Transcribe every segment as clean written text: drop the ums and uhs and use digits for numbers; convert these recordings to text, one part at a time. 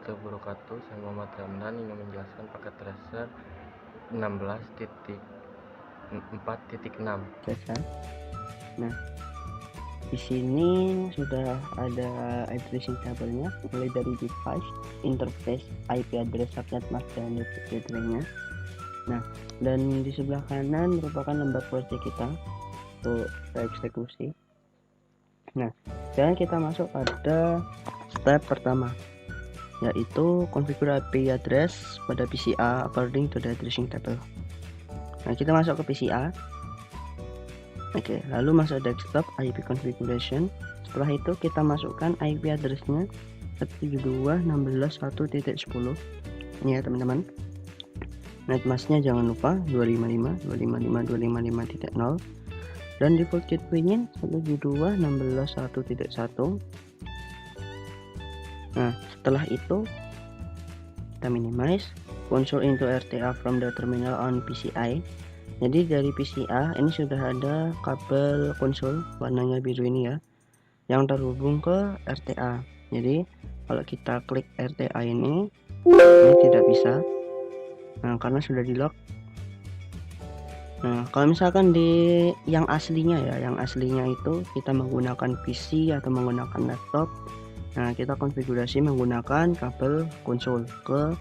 warahmatullahi wabarakatuh. Saya Muhammad Ramdan ingin menjelaskan paket tracer 16.4.6. Nah, di sini sudah ada addressing tabelnya, mulai dari device, interface, IP address, subnet mask, dan gateway-nya. Nah, dan di sebelah kanan merupakan lembar project kita untuk eksekusi. Nah, sekarang kita masuk pada step pertama, yaitu configure IP address pada PCA according to the addressing table. Nah, kita masuk ke PCA. Oke, lalu masuk desktop IP configuration. Setelah itu kita masukkan IP addressnya 172.16.1.10. Ini ya teman-teman. Netmasknya jangan lupa 255.255.255.0 dan default gateway-nya 172.16.1.1. Nah, setelah itu kita minimize console into RTA from the terminal on PCI. Jadi dari PCA ini sudah ada kabel konsol warnanya biru ini ya, yang terhubung ke RTA. Jadi kalau kita klik RTA ini tidak bisa, karena sudah di lock. Nah, kalau misalkan di yang aslinya ya, yang aslinya itu kita menggunakan PC atau menggunakan laptop. Nah, kita konfigurasi menggunakan kabel konsol ke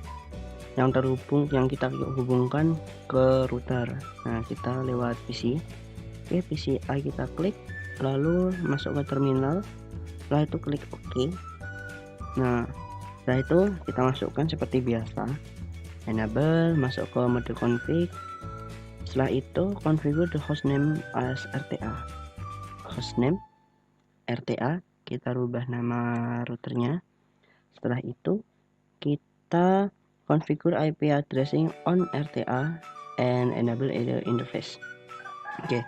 yang terhubung, yang kita hubungkan ke router. Nah, kita lewat PC. Oke, PCI kita klik, lalu masuk ke terminal. Setelah itu klik OK. Nah, setelah itu kita masukkan seperti biasa, enable, masuk ke mode config. Setelah itu configure the hostname as RTA. Hostname RTA, kita rubah nama routernya. Setelah itu kita configure IP addressing on RTA and enable either interface. Oke,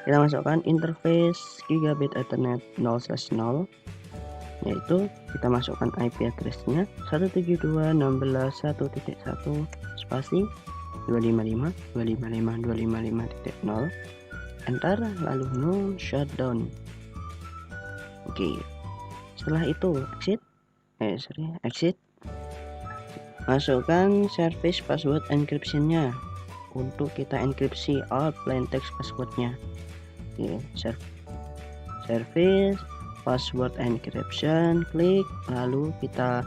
kita masukkan interface gigabit ethernet 0/0, yaitu kita masukkan IP addressnya 172.16.1.1 spasi 255.255.255.0, enter, lalu no shutdown. Oke, setelah itu exit. Masukkan service password encryption-nya untuk kita enkripsi all plain text passwordnya. Oke, service password encryption, klik, lalu kita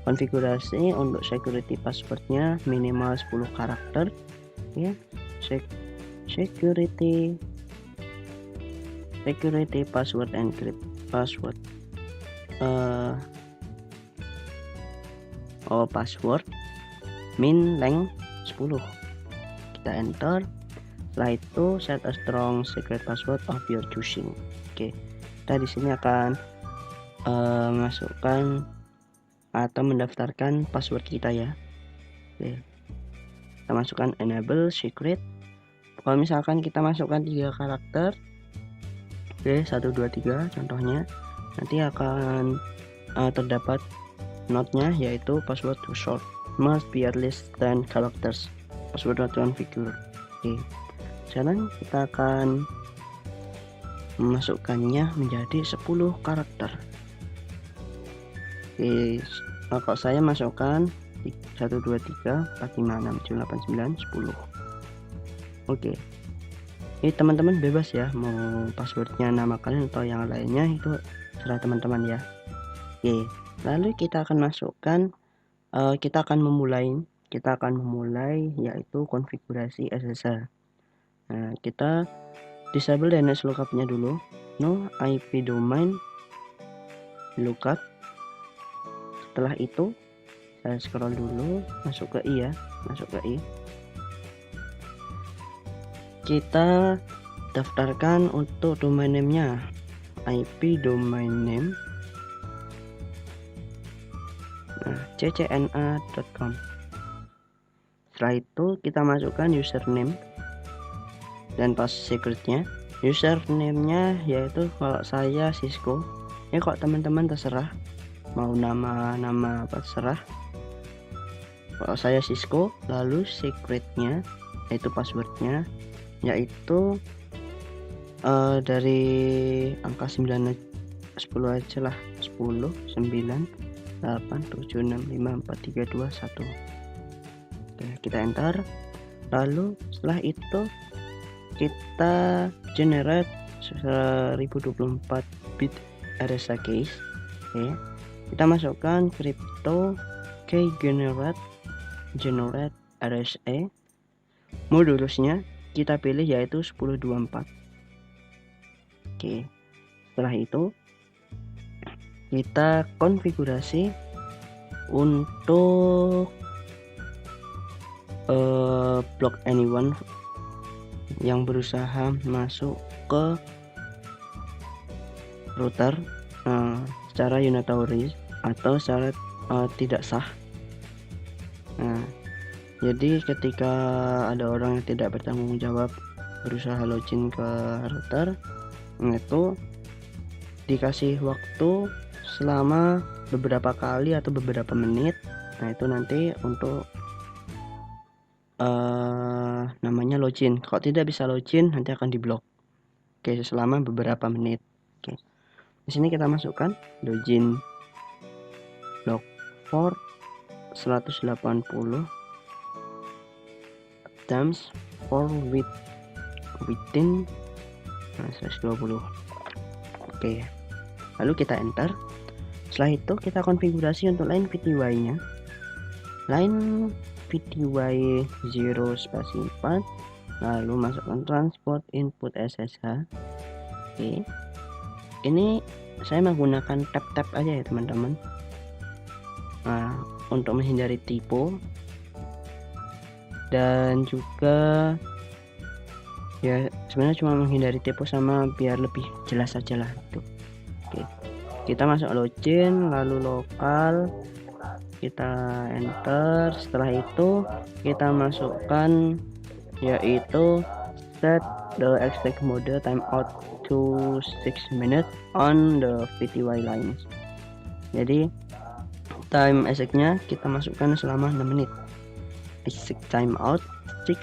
konfigurasi untuk security passwordnya minimal 10 karakter ya. Security password encrypt password password min length 10. Kita enter. Setelah itu set a strong secret password of your choosing. Oke, kita di sini akan masukkan atau mendaftarkan password kita ya. Oke, kita masukkan enable secret. Kalau misalkan kita masukkan 3 karakter, oke, 1 2 3 contohnya, nanti akan terdapat notnya, yaitu password too short, must be at least 10 characters, password not configured. Oke, sekarang kita akan memasukkannya menjadi 10 karakter. Oke, kalau saya masukkan 1 2 3 4 5 6 7 8 9 10. Oke, ini teman-teman bebas ya, mau passwordnya nama kalian atau yang lainnya, itu serah teman-teman ya. Oke, lalu kita akan masukkan, kita akan memulai yaitu konfigurasi SSL. Nah, kita disable DNS lookup-nya dulu, no IP domain lookup. Setelah itu saya scroll dulu, masuk ke I ya, masuk ke I. Kita daftarkan untuk domain name-nya, IP domain name ccna.com. Setelah itu kita masukkan username dan password secretnya. Username-nya yaitu kalau saya Cisco. Ini kok teman-teman terserah mau nama apa, terserah. Kalau saya Cisco, lalu secretnya yaitu passwordnya yaitu dari angka 10 aja lah, 10 9 8765432 Oke, kita enter. Lalu setelah itu kita generate 1024 bit RSA keys. Oke, kita masukkan crypto key generate RSA. Modulusnya kita pilih yaitu 1024. Oke, setelah itu kita konfigurasi untuk block anyone yang berusaha masuk ke router secara unitary atau secara tidak sah. Nah, jadi ketika ada orang yang tidak bertanggung jawab berusaha login ke router, itu dikasih waktu selama beberapa kali atau beberapa menit. Nah, itu nanti untuk namanya login. Kalau tidak bisa login nanti akan diblok. Oke, selama beberapa menit. Oke, di sini kita masukkan login block for 180 times for within 120. Oke, lalu kita enter. Setelah itu kita konfigurasi untuk line VTY nya, line VTY 0 spasi 4, lalu masukkan transport input SSH. Oke, ini saya menggunakan tab aja ya teman-teman, untuk menghindari typo dan juga ya sebenarnya cuma menghindari typo sama biar lebih jelas aja lah itu. Oke, kita masuk login, lalu lokal, kita enter. Setelah itu kita masukkan yaitu set the exec mode timeout to 6 minutes on the VTY lines. Jadi time execnya kita masukkan selama 6 menit. Exec timeout 6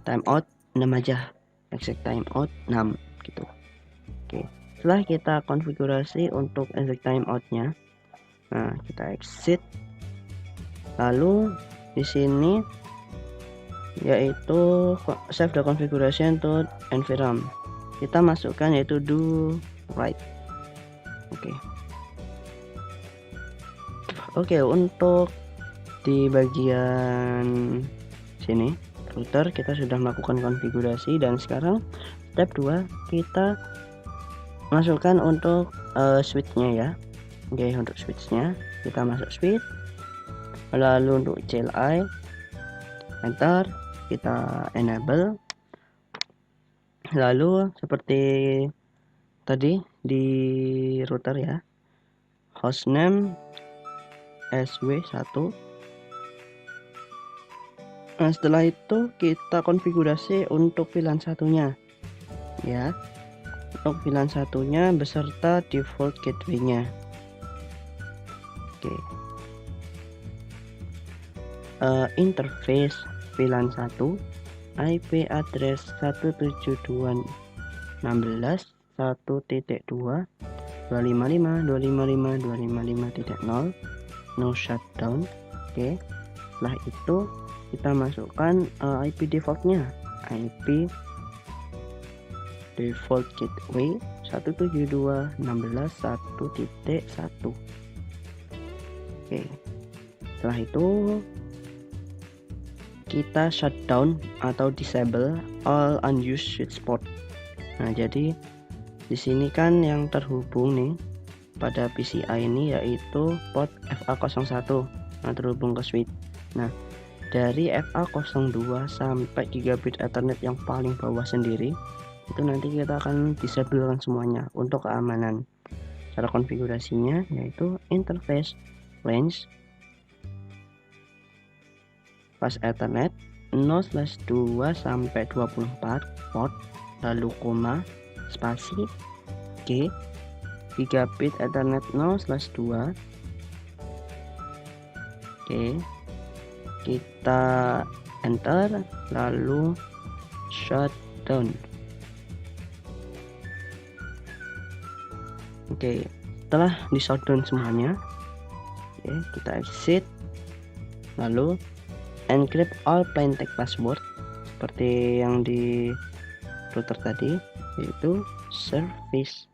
timeout 6 aja, exec timeout 6 gitu. Oke, setelah kita konfigurasi untuk exec timeoutnya, kita exit. Lalu di sini yaitu save the configuration to environment, kita masukkan yaitu do right. Oke, untuk di bagian sini router kita sudah melakukan konfigurasi, dan sekarang step 2 kita masukkan untuk switchnya ya. Oke, untuk switchnya kita masuk switch, lalu untuk CLI enter, kita enable. Lalu seperti tadi di router ya, hostname SW1. Nah, setelah itu kita konfigurasi untuk VLAN satunya ya, untuk VLAN satunya beserta default gateway-nya. Oke, interface VLAN 1 IP address 172.16.1.2.255.255.255.0 no shutdown. Oke, setelah itu kita masukkan IP defaultnya, IP default gateway 172.16.1.1. Oke, setelah itu kita shutdown atau disable all unused switch port. Nah, jadi di sini kan yang terhubung nih pada PCI ini yaitu port FA01, terhubung ke switch. Nah, dari FA02 sampai gigabit Ethernet yang paling bawah sendiri itu nanti kita akan disablekan semuanya untuk keamanan. Cara konfigurasinya yaitu interface range pas Ethernet 0/2 sampai 24 port, lalu koma spasi G, gigabit Ethernet 0/2. Oke, kita enter, lalu shutdown. Oke, setelah di shutdown semuanya, oke, kita exit, lalu encrypt all plain text password seperti yang di router tadi, yaitu service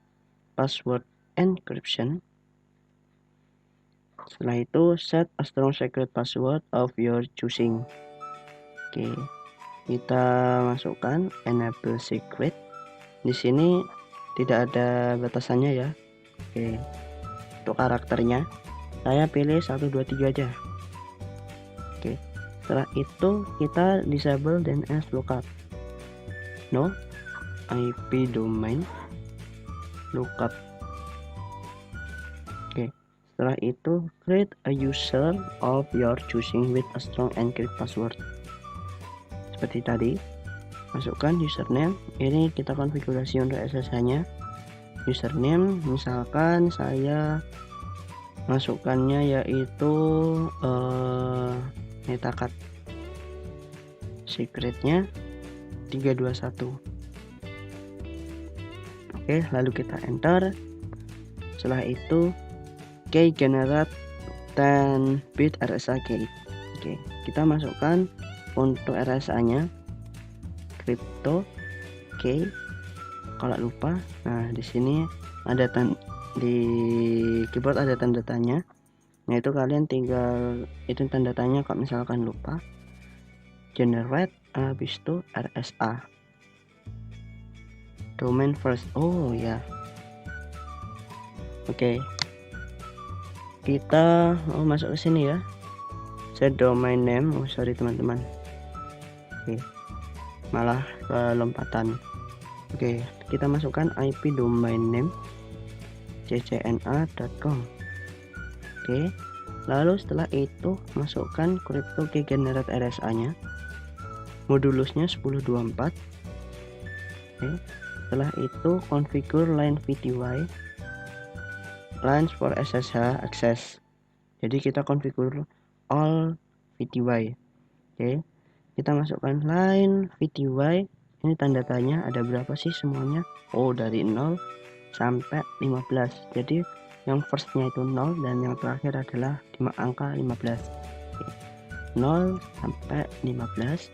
password encryption. Setelah itu set a strong secret password of your choosing. Oke, kita masukkan enable secret. Di sini tidak ada batasannya ya. Oke, untuk karakternya saya pilih 1 2 3 aja. Oke, setelah itu kita disable DNS lookup. No IP domain lookup. Oke, setelah itu create a user of your choosing with a strong encrypt password. Seperti tadi, masukkan username. Ini kita konfigurasi untuk SSH-nya. Username misalkan saya masukkannya yaitu metacat, secretnya 321. Oke, lalu kita enter. Setelah itu key generate 10 bit RSA key. Oke, kita masukkan untuk RSA-nya crypto key. Kalau lupa, nah di sini ada di keyboard ada tanda tanya. Nah itu kalian tinggal itu tanda tanya kalau misalkan lupa. Generate habis itu RSA. Domain first. Oh ya. Oke. Kita masuk ke sini ya. Set domain name. Oh sorry teman-teman. Oke. Malah kelompatan. Oke, kita masukkan IP domain name ccna.com. Oke, lalu setelah itu masukkan crypto key generate RSA-nya. Modulusnya 1024. Oke, setelah itu configure line VTY, lines for SSH access. Jadi kita configure all VTY. Oke, kita masukkan line VTY. Ini tanda tanya ada berapa sih semuanya? Oh, dari 0 sampai 15. Jadi yang firstnya itu 0 dan yang terakhir adalah angka 15. Oke. 0 sampai 15.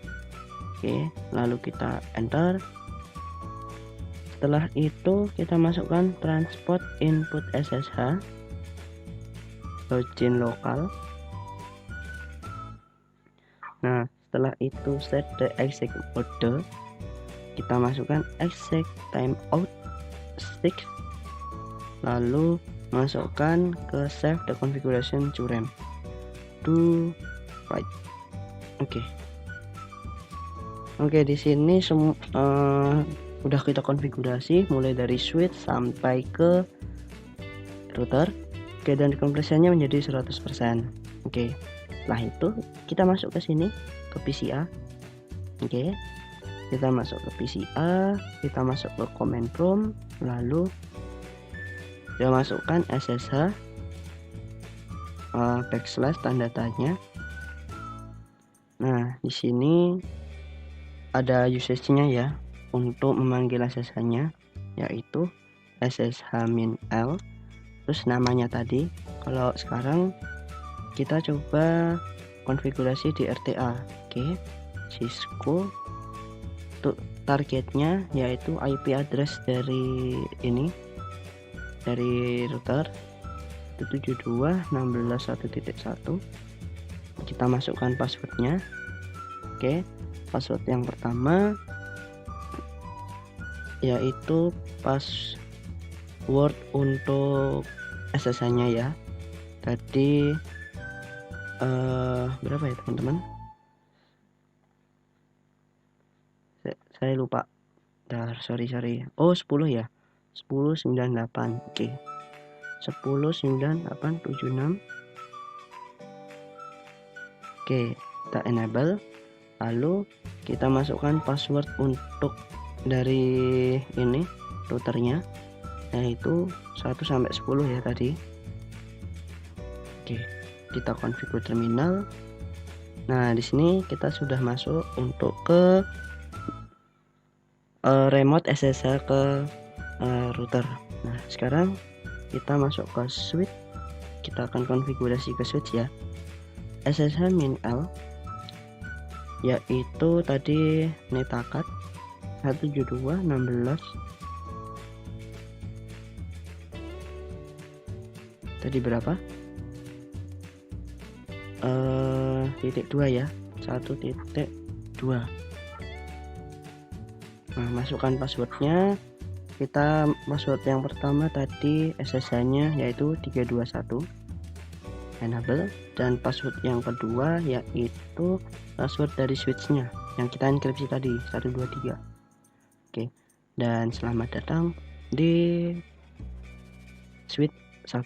Oke, lalu kita enter. Setelah itu kita masukkan transport input SSH login lokal. Nah, setelah itu set the exec mode. Kita masukkan exec timeout 6, lalu masukkan ke save the configuration to RAM. Do right. Oke, di sini udah kita konfigurasi mulai dari switch sampai ke router. Oke, dan kompresinya menjadi 100%. Oke, setelah itu kita masuk ke sini ke PCA. Oke, kita masuk ke PCA, kita masuk ke command prompt, lalu kita masukkan SSH backslash tanda tanya. Nah, di sini ada usage-nya ya untuk memanggil SSH-nya, yaitu SSH-L, terus namanya tadi. Kalau sekarang kita coba konfigurasi di RTA. Oke, Cisco. Untuk targetnya yaitu IP address dari ini, dari router 172.16.1.1. Kita masukkan passwordnya. Oke, password yang pertama yaitu password untuk SSH-nya ya. Tadi berapa ya teman-teman? Saya lupa. Sorry. Oh, 10 ya. 1098. Oke. 109876. Oke, kita enable. Lalu kita masukkan password untuk dari ini routernya, yaitu 1 sampai 10 ya tadi. Oke, kita configure terminal. Nah, di sini kita sudah masuk untuk ke remote SSH ke router. Nah, sekarang kita masuk ke switch, kita akan konfigurasi ke switch ya. SSH min L yaitu tadi netakat 172.16 tadi berapa? Titik 2 ya, 1.2. Nah, masukkan passwordnya. Kita password yang pertama tadi SSH nya yaitu 321 enable, dan password yang kedua yaitu password dari switchnya yang kita enkripsi tadi 123. Oke, dan selamat datang di switch 1.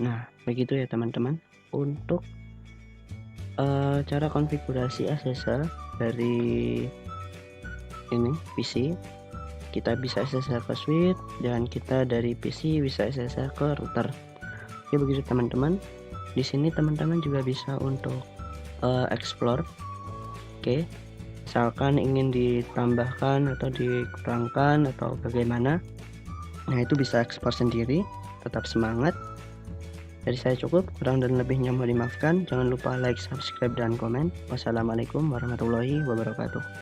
Nah, begitu ya teman-teman untuk cara konfigurasi SSH dari ini PC. Kita bisa SSH ke switch dan kita dari PC bisa SSH ke router. Oke, begitu teman-teman. Di sini teman-teman juga bisa untuk explore. Oke, misalkan ingin ditambahkan atau dikurangkan atau bagaimana, nah itu bisa explore sendiri. Tetap semangat. Dari saya cukup, kurang dan lebihnya mohon dimaafkan. Jangan lupa like, subscribe, dan komen. Wassalamualaikum warahmatullahi wabarakatuh.